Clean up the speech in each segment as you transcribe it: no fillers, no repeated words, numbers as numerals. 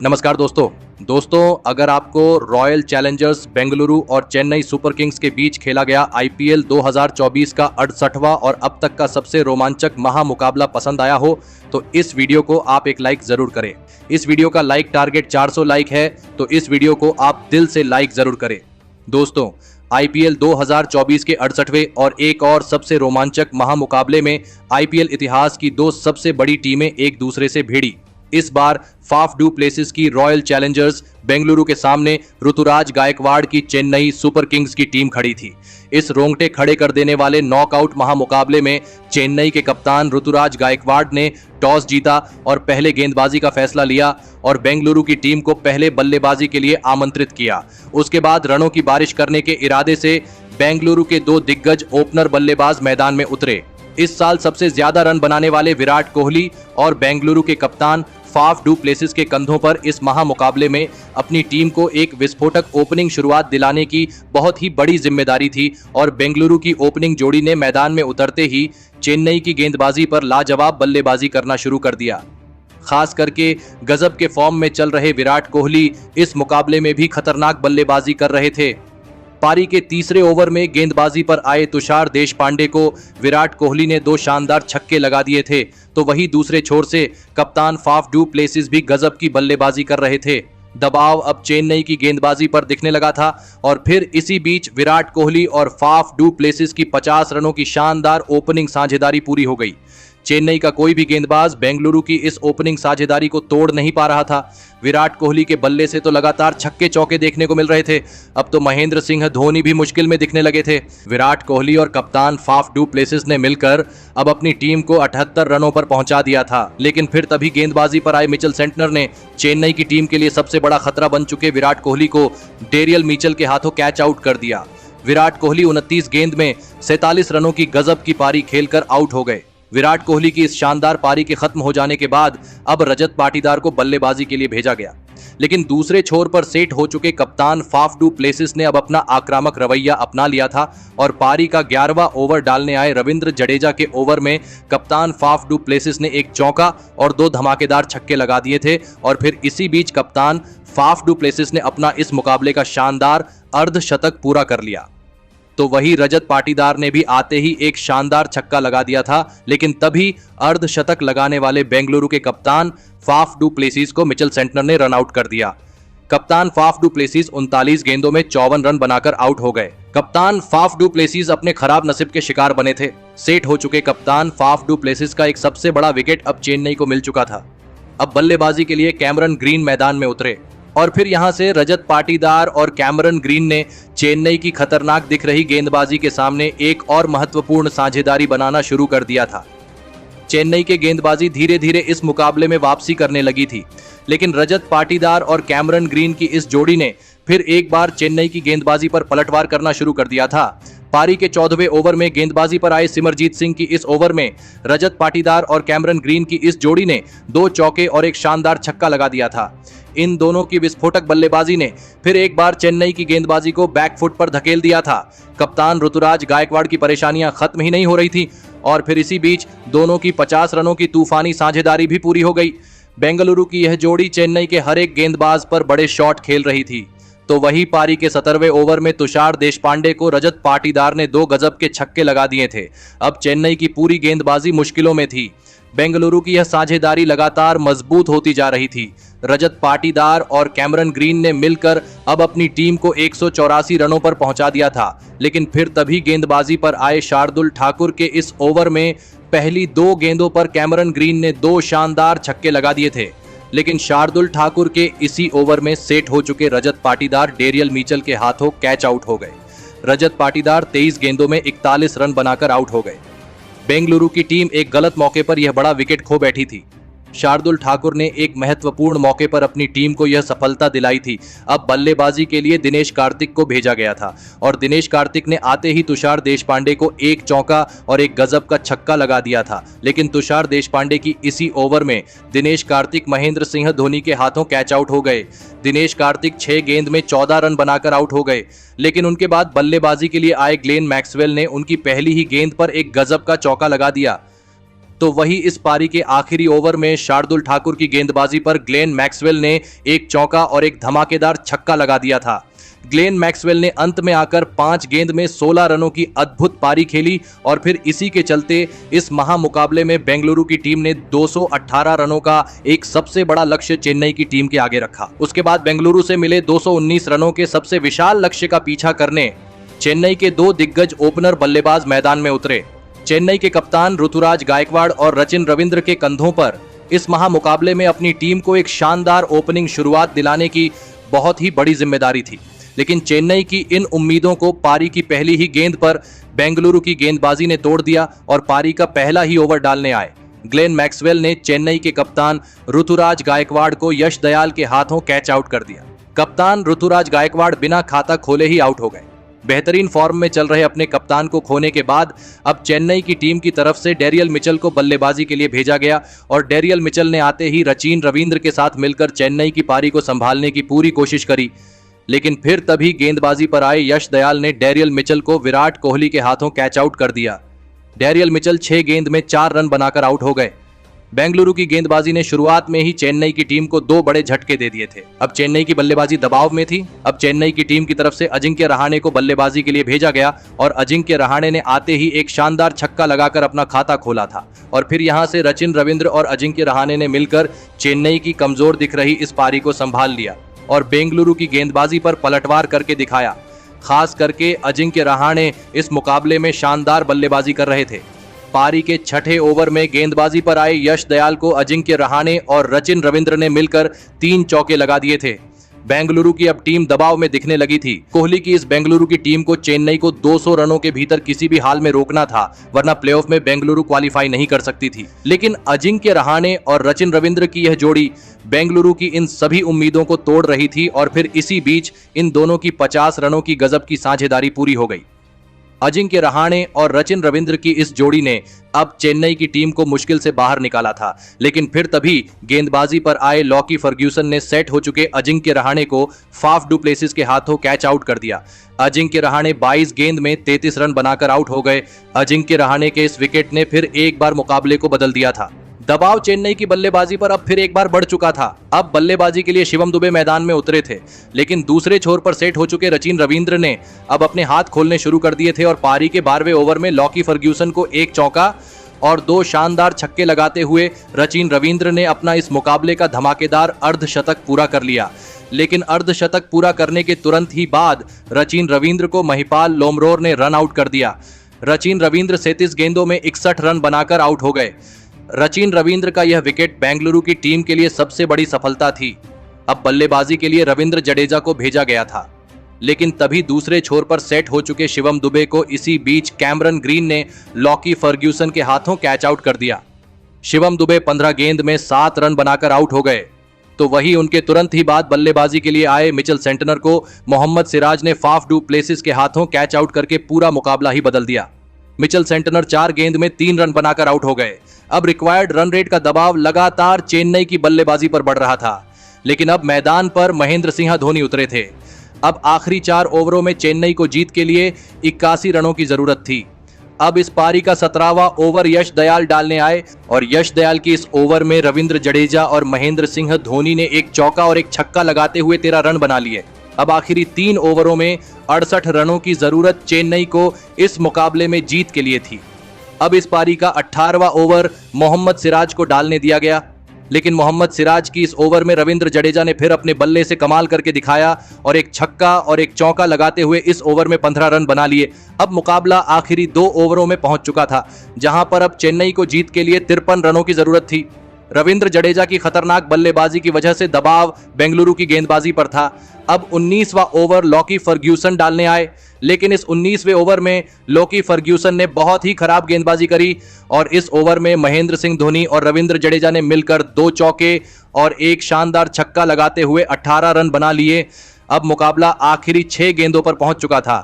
नमस्कार दोस्तों अगर आपको रॉयल चैलेंजर्स बेंगलुरु और चेन्नई सुपर किंग्स के बीच खेला गया आईपीएल 2024 का 68वां और अब तक का सबसे रोमांचक महामुकाबला पसंद आया हो तो इस वीडियो को आप एक लाइक जरूर करें। इस वीडियो का लाइक टारगेट 400 लाइक है तो इस वीडियो को आप दिल से लाइक जरूर करें। दोस्तों, आईपीएल 2024 के 68वें और एक और सबसे रोमांचक महामुकाबले में आईपीएल इतिहास की दो सबसे बड़ी टीमें एक दूसरे से भिड़ी। इस बार फाफ डू प्लेसिस की रॉयल चैलेंजर्स बेंगलुरु के सामने ऋतुराज गायकवाड़ की चेन्नई सुपर किंग्स की टीम खड़ी थी। इस रोंगटे खड़े कर देने वाले नॉकआउट महामुकाबले में चेन्नई के कप्तान ऋतुराज गायकवाड़ ने टॉस जीता और पहले गेंदबाजी का फैसला लिया और बेंगलुरु की टीम को पहले बल्लेबाजी के लिए आमंत्रित किया। उसके बाद रनों की बारिश करने के इरादे से बेंगलुरु के दो दिग्गज ओपनर बल्लेबाज मैदान में उतरे। इस साल सबसे ज्यादा रन बनाने वाले विराट कोहली और बेंगलुरु के कप्तान फाफ डू प्लेसिस के कंधों पर इस महामुकाबले में अपनी टीम को एक विस्फोटक ओपनिंग शुरुआत दिलाने की बहुत ही बड़ी जिम्मेदारी थी और बेंगलुरु की ओपनिंग जोड़ी ने मैदान में उतरते ही चेन्नई की गेंदबाजी पर लाजवाब बल्लेबाजी करना शुरू कर दिया। खास करके गजब के फॉर्म में चल रहे विराट कोहली इस मुकाबले में भी खतरनाक बल्लेबाजी कर रहे थे। पारी के तीसरे ओवर में गेंदबाजी पर आए तुषार देशपांडे को विराट कोहली ने दो शानदार छक्के लगा दिए थे, तो वहीं दूसरे छोर से कप्तान फाफ डू प्लेसिस भी गजब की बल्लेबाजी कर रहे थे। दबाव अब चेन्नई की गेंदबाजी पर दिखने लगा था और फिर इसी बीच विराट कोहली और फाफ डू प्लेसिस की 50 रनों की शानदार ओपनिंग साझेदारी पूरी हो गई। चेन्नई का कोई भी गेंदबाज बेंगलुरु की इस ओपनिंग साझेदारी को तोड़ नहीं पा रहा था। विराट कोहली के बल्ले से तो लगातार छक्के चौके देखने को मिल रहे थे, अब तो महेंद्र सिंह धोनी भी मुश्किल में दिखने लगे थे। विराट कोहली और कप्तान फाफ डू प्लेसिस ने मिलकर अब अपनी टीम को 78 रनों पर पहुंचा दिया था, लेकिन फिर तभी गेंदबाजी पर आए मिचेल सेंटनर ने चेन्नई की टीम के लिए सबसे बड़ा खतरा बन चुके विराट कोहली को डेरियल मिचेल के हाथों कैच आउट कर दिया। विराट कोहली 29 गेंद में 47 रनों की गजब की पारी खेलकर आउट हो गए। विराट कोहली की इस शानदार पारी के खत्म हो जाने के बाद अब रजत पाटीदार को बल्लेबाजी के लिए भेजा गया, लेकिन दूसरे छोर पर सेट हो चुके कप्तान फाफ डू प्लेसिस ने अब अपना आक्रामक रवैया अपना लिया था और पारी का 11वां ओवर डालने आए रविंद्र जडेजा के ओवर में कप्तान फाफ डू प्लेसिस ने एक चौका और दो धमाकेदार छक्के लगा दिए थे और फिर इसी बीच कप्तान फाफ डू प्लेसिस ने अपना इस मुकाबले का शानदार अर्धशतक पूरा कर लिया। तो वही रजत पाटीदार ने भी आते ही एक शानदार छक्का लगा दिया था, लेकिन तभी अर्धशतक लगाने वाले बेंगलुरु के कप्तान फाफ डू प्लेसिस को मिचेल सेंटनर ने रन आउट कर दिया। कप्तान फाफ डू प्लेसिस 39 गेंदों में 54 रन बनाकर आउट हो गए। कप्तान फाफ डू प्लेसिस अपने खराब नसीब के शिकार बने थे। सेट हो चुके कप्तान फाफ डू प्लेसिस का एक सबसे बड़ा विकेट अब चेन्नई को मिल चुका था। अब बल्लेबाजी के लिए कैमरन ग्रीन मैदान में उतरे और फिर यहां से रजत पाटीदार और कैमरन ग्रीन ने चेन्नई की खतरनाक दिख रही गेंदबाजी के सामने एक और महत्वपूर्ण साझेदारी बनाना शुरू कर दिया था। चेन्नई के गेंदबाजी धीरे धीरे इस मुकाबले में वापसी करने लगी थी, लेकिन रजत पाटीदार और कैमरन ग्रीन की इस जोड़ी ने फिर एक बार चेन्नई की गेंदबाजी पर पलटवार करना शुरू कर दिया था। पारी के 14वें ओवर में गेंदबाजी पर आए सिमरजीत सिंह की इस ओवर में रजत पाटीदार और कैमरन ग्रीन की इस जोड़ी ने दो चौके और एक शानदार छक्का लगा दिया था। इन दोनों की विस्फोटक बल्लेबाजी ने फिर एक बार चेन्नई की गेंदबाजी को बैकफुट पर धकेल दिया था। कप्तान ऋतुराज गायकवाड़ की परेशानियां खत्म ही नहीं हो रही थी और फिर इसी बीच दोनों की 50 रनों की तूफानी साझेदारी भी पूरी हो गई। बेंगलुरु की यह जोड़ी चेन्नई के हर एक गेंदबाज पर बड़े शॉट खेल रही थी। तो वही पारी के 17वें ओवर में तुषार देशपांडे को रजत पाटीदार ने दो गजब के छक्के लगा दिए थे। अब चेन्नई की पूरी गेंदबाजी मुश्किलों में थी। बेंगलुरु की यह साझेदारी लगातार मजबूत होती जा रही थी। रजत पाटीदार और कैमरन ग्रीन ने मिलकर अब अपनी टीम को 184 रनों पर पहुंचा दिया था, लेकिन फिर तभी गेंदबाजी पर आए शार्दुल ठाकुर के इस ओवर में पहली दो गेंदों पर कैमरन ग्रीन ने दो शानदार छक्के लगा दिए थे, लेकिन शार्दुल ठाकुर के इसी ओवर में सेट हो चुके रजत पाटीदार डेरियल मिचेल के हाथों कैच आउट हो गए। रजत पाटीदार 23 गेंदों में 41 रन बनाकर आउट हो गए। बेंगलुरु की टीम एक गलत मौके पर यह बड़ा विकेट खो बैठी थी। शार्दुल ठाकुर ने एक महत्वपूर्ण मौके पर अपनी टीम को यह सफलता दिलाई थी। अब बल्लेबाजी के लिए दिनेश कार्तिक को भेजा गया था और दिनेश कार्तिक ने आते ही तुषार देशपांडे को एक चौका और एक गजब का छक्का लगा दिया था, लेकिन तुषार देशपांडे की इसी ओवर में दिनेश कार्तिक महेंद्र सिंह धोनी के हाथों कैच आउट हो गए। दिनेश कार्तिक 6 गेंद में 14 रन बनाकर आउट हो गए, लेकिन उनके बाद बल्लेबाजी के लिए आए ग्लेन मैक्सवेल ने उनकी पहली ही गेंद पर एक गजब का चौका लगा दिया। तो वही इस पारी के आखिरी ओवर में शार्दुल ठाकुर की गेंदबाजी पर ग्लेन मैक्सवेल ने एक चौका और एक धमाकेदार छक्का लगा दिया था। ग्लेन मैक्सवेल ने अंत में आकर 5 गेंद में 16 रनों की अद्भुत पारी खेली और फिर इसी के चलते इस महामुकाबले में बेंगलुरु की टीम ने 218 रनों का एक सबसे बड़ा लक्ष्य चेन्नई की टीम के आगे रखा। उसके बाद बेंगलुरु से मिले 219 रनों के सबसे विशाल लक्ष्य का पीछा करने चेन्नई के 2 दिग्गज ओपनर बल्लेबाज मैदान में उतरे। चेन्नई के कप्तान ऋतुराज गायकवाड़ और रचिन रविंद्र के कंधों पर इस महामुकाबले में अपनी टीम को एक शानदार ओपनिंग शुरुआत दिलाने की बहुत ही बड़ी जिम्मेदारी थी, लेकिन चेन्नई की इन उम्मीदों को पारी की पहली ही गेंद पर बेंगलुरु की गेंदबाजी ने तोड़ दिया और पारी का पहला ही ओवर डालने आए ग्लेन मैक्सवेल ने चेन्नई के कप्तान ऋतुराज गायकवाड़ को यश दयाल के हाथों कैच आउट कर दिया। कप्तान ऋतुराज गायकवाड़ बिना खाता खोले ही आउट हो गए। बेहतरीन फॉर्म में चल रहे अपने कप्तान को खोने के बाद अब चेन्नई की टीम की तरफ से डेरियल मिचेल को बल्लेबाजी के लिए भेजा गया और डेरियल मिचेल ने आते ही रचिन रविंद्र के साथ मिलकर चेन्नई की पारी को संभालने की पूरी कोशिश करी, लेकिन फिर तभी गेंदबाजी पर आए यश दयाल ने डेरियल मिचेल को विराट कोहली के हाथों कैच आउट कर दिया। डेरियल मिचेल 6 गेंद में 4 रन बनाकर आउट हो गए। बेंगलुरु की गेंदबाजी ने शुरुआत में ही चेन्नई की टीम को 2 बड़े झटके दे दिए थे। अब चेन्नई की बल्लेबाजी दबाव में थी। अब चेन्नई की टीम की तरफ से अजिंक्य रहाणे को बल्लेबाजी के लिए भेजा गया और अजिंक्य रहाणे ने आते ही एक शानदार छक्का लगाकर अपना खाता खोला था और फिर यहां से रचिन रविंद्र और अजिंक्य रहाणे ने मिलकर चेन्नई की कमजोर दिख रही इस पारी को संभाल लिया और बेंगलुरु की गेंदबाजी पर पलटवार करके दिखाया। खास करके अजिंक्य रहाणे इस मुकाबले में शानदार बल्लेबाजी कर रहे थे। पारी के 6ठे ओवर में गेंदबाजी पर आए यश दयाल को अजिंक्य रहाणे और रचिन रविंद्र ने मिलकर 3 चौके लगा दिए थे। बेंगलुरु की अब टीम दबाव में दिखने लगी थी। कोहली की इस बेंगलुरु की टीम को चेन्नई को 200 रनों के भीतर किसी भी हाल में रोकना था, वरना प्लेऑफ में बेंगलुरु क्वालिफाई नहीं कर सकती थी। लेकिन अजिंक्य रहाणे और रचिन रविंद्र की यह जोड़ी बेंगलुरु की इन सभी उम्मीदों को तोड़ रही थी और फिर इसी बीच इन दोनों की 50 रनों की गजब की साझेदारी पूरी हो गई। अजिंक्य रहाणे और रचिन रविंद्र की इस जोड़ी ने अब चेन्नई की टीम को मुश्किल से बाहर निकाला था, लेकिन फिर तभी गेंदबाजी पर आए लॉकी फर्ग्यूसन ने सेट हो चुके अजिंक्य रहाणे को फाफ डू प्लेसिस के हाथों कैच आउट कर दिया। अजिंक्य रहाणे 22 गेंद में 33 रन बनाकर आउट हो गए। अजिंक्य रहाणे के इस विकेट ने फिर एक बार मुकाबले को बदल दिया था। दबाव चेन्नई की बल्लेबाजी पर अब फिर एक बार बढ़ चुका था। अब बल्लेबाजी के लिए शिवम दुबे मैदान में उतरे थे, लेकिन दूसरे छोर पर सेट हो चुके रचिन रविंद्र ने अब अपने हाथ खोलने शुरू कर दिए थे और पारी के 12वें ओवर में लॉकी फर्ग्यूसन को एक चौका और 2 शानदार छक्के लगाते हुए रचिन रविंद्र ने अपना इस मुकाबले का धमाकेदार अर्धशतक पूरा कर लिया। लेकिन अर्धशतक पूरा करने के तुरंत ही बाद रचिन रविंद्र को महिपाल लोमरोर ने रन आउट कर दिया। रचिन रविंद्र 37 गेंदों में 61 रन बनाकर आउट हो गए। रचिन रविंद्र का यह विकेट बेंगलुरु की टीम के लिए सबसे बड़ी सफलता थी। अब बल्लेबाजी के लिए रविंद्र जडेजा को भेजा गया था, लेकिन तभी दूसरे छोर पर सेट हो चुके शिवम दुबे को इसी बीच कैमरन ग्रीन ने लॉकी फर्ग्यूसन के हाथों कैच आउट कर दिया। शिवम दुबे 15 गेंद में 7 रन बनाकर आउट हो गए। तो वही उनके तुरंत ही बाद बल्लेबाजी के लिए आए मिचेल सेंटनर को मोहम्मद सिराज ने फाफ डू प्लेसिस के हाथों कैच आउट करके पूरा मुकाबला ही बदल दिया। मिचेल सेंटनर 4 गेंद में 3 रन बनाकर आउट हो गए। अब रिक्वायर्ड रन रेट का दबाव लगातार चेन्नई की बल्लेबाजी पर बढ़ रहा था, लेकिन अब मैदान पर महेंद्र सिंह धोनी उतरे थे। अब आखिरी 4 ओवरों में चेन्नई को जीत के लिए 81 रनों की जरूरत थी। अब इस पारी का 17वां ओवर यश दयाल डालने आए और यश दयाल की इस ओवर में रविंद्र जडेजा और महेंद्र सिंह धोनी ने एक चौका और एक छक्का लगाते हुए 13 रन बना लिए। अब आखिरी 3 ओवरों में 68 रनों की जरूरत चेन्नई को इस मुकाबले में जीत के लिए थी। अब इस पारी का 18वां ओवर मोहम्मद सिराज को डालने दिया गया, लेकिन मोहम्मद सिराज की इस ओवर में रविंद्र जडेजा ने फिर अपने बल्ले से कमाल करके दिखाया और एक छक्का और एक चौका लगाते हुए इस ओवर में 15 रन बना लिए। अब मुकाबला आखिरी 2 ओवरों में पहुंच चुका था, जहां पर अब चेन्नई को जीत के लिए 53 रनों की जरूरत थी। रविंद्र जडेजा की खतरनाक बल्लेबाजी की वजह से दबाव बेंगलुरु की गेंदबाजी पर था। अब 19वां ओवर लॉकी फर्ग्यूसन डालने आए, लेकिन इस 19वें ओवर में लॉकी फर्ग्यूसन ने बहुत ही खराब गेंदबाजी करी और इस ओवर में महेंद्र सिंह धोनी और रविंद्र जडेजा ने मिलकर 2 चौके और एक शानदार छक्का लगाते हुए 18 रन बना लिए। अब मुकाबला आखिरी 6 गेंदों पर पहुंच चुका था।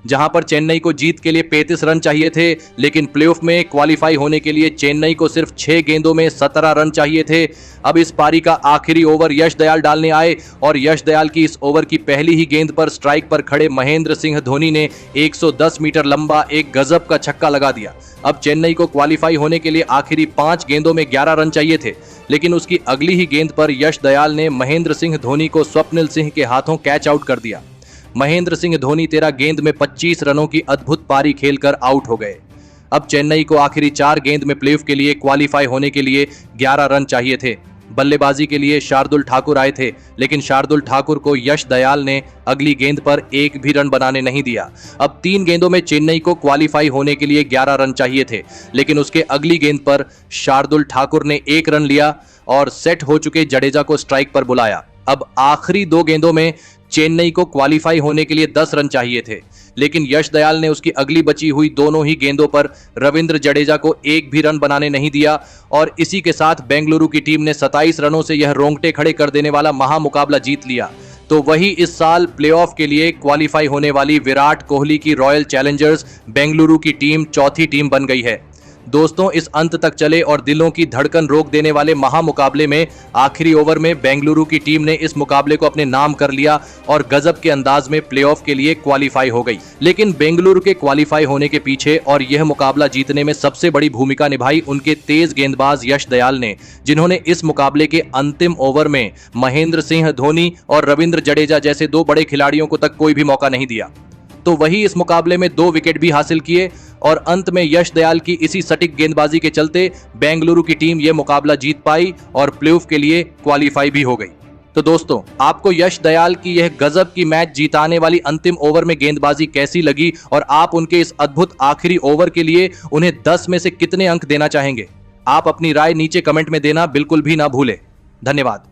जहां पर चेन्नई को जीत के लिए 35 रन चाहिए थे, लेकिन प्लेऑफ में क्वालिफाई होने के लिए चेन्नई को सिर्फ 6 गेंदों में 17 रन चाहिए थे। अब इस पारी का आखिरी ओवर यश दयाल डालने आए और यश दयाल की इस ओवर की पहली ही गेंद पर स्ट्राइक पर खड़े महेंद्र सिंह धोनी ने 110 मीटर लंबा एक गजब का छक्का लगा दिया। अब चेन्नई को क्वालिफाई होने के लिए आखिरी 5 गेंदों में 11 रन चाहिए थे, लेकिन उसकी अगली ही गेंद पर यश दयाल ने महेंद्र सिंह धोनी को स्वप्निल सिंह के हाथों कैच आउट कर दिया। महेंद्र सिंह धोनी 13 गेंद में 25 रनों की अद्भुत पारी खेलकर आउट हो गए। अब चेन्नई को आखिरी 4 गेंद में प्लेऑफ के लिए क्वालिफाई होने के लिए 11 रन चाहिए थे। बल्लेबाजी के लिए शार्दुल ठाकुर आए थे, लेकिन शार्दुल ठाकुर को यश दयाल ने अगली गेंद पर एक भी रन बनाने नहीं दिया। अब 3 गेंदों में चेन्नई को क्वालिफाई होने के लिए 11 रन चाहिए थे, लेकिन उसके अगली गेंद पर शार्दुल ठाकुर ने 1 रन लिया और सेट हो चुके जडेजा को स्ट्राइक पर बुलाया। अब आखिरी 2 गेंदों में चेन्नई को क्वालिफाई होने के लिए 10 रन चाहिए थे, लेकिन यश दयाल ने उसकी अगली बची हुई दोनों ही गेंदों पर रविंद्र जडेजा को एक भी रन बनाने नहीं दिया और इसी के साथ बेंगलुरु की टीम ने 27 रनों से यह रोंगटे खड़े कर देने वाला महामुकाबला जीत लिया। तो वही इस साल प्लेऑफ के लिए क्वालिफाई होने वाली विराट कोहली की रॉयल चैलेंजर्स बेंगलुरु की टीम चौथी टीम बन गई है। दोस्तों, इस अंत तक चले और दिलों की धड़कन रोक देने वाले महामुकाबले में आखिरी ओवर में बेंगलुरु की टीम ने इस मुकाबले को अपने नाम कर लिया और गजब के अंदाज में प्लेऑफ के लिए क्वालिफाई हो गई। लेकिन बेंगलुरु के क्वालिफाई होने के पीछे और यह मुकाबला जीतने में सबसे बड़ी भूमिका निभाई उनके तेज गेंदबाज यश दयाल ने, जिन्होंने इस मुकाबले के अंतिम ओवर में महेंद्र सिंह धोनी और रविंद्र जडेजा जैसे 2 बड़े खिलाड़ियों को तक कोई भी मौका नहीं दिया। तो वही इस मुकाबले में 2 विकेट भी हासिल किए और अंत में यश दयाल की इसी सटीक गेंदबाजी के चलते बेंगलुरु की टीम यह मुकाबला जीत पाई और प्लेऑफ के लिए क्वालिफाई भी हो गई। तो दोस्तों, आपको यश दयाल की यह गजब की मैच जीताने वाली अंतिम ओवर में गेंदबाजी कैसी लगी और आप उनके इस अद्भुत आखिरी ओवर के लिए उन्हें 10 में से कितने अंक देना चाहेंगे? आप अपनी राय नीचे कमेंट में देना बिल्कुल भी ना भूलें। धन्यवाद।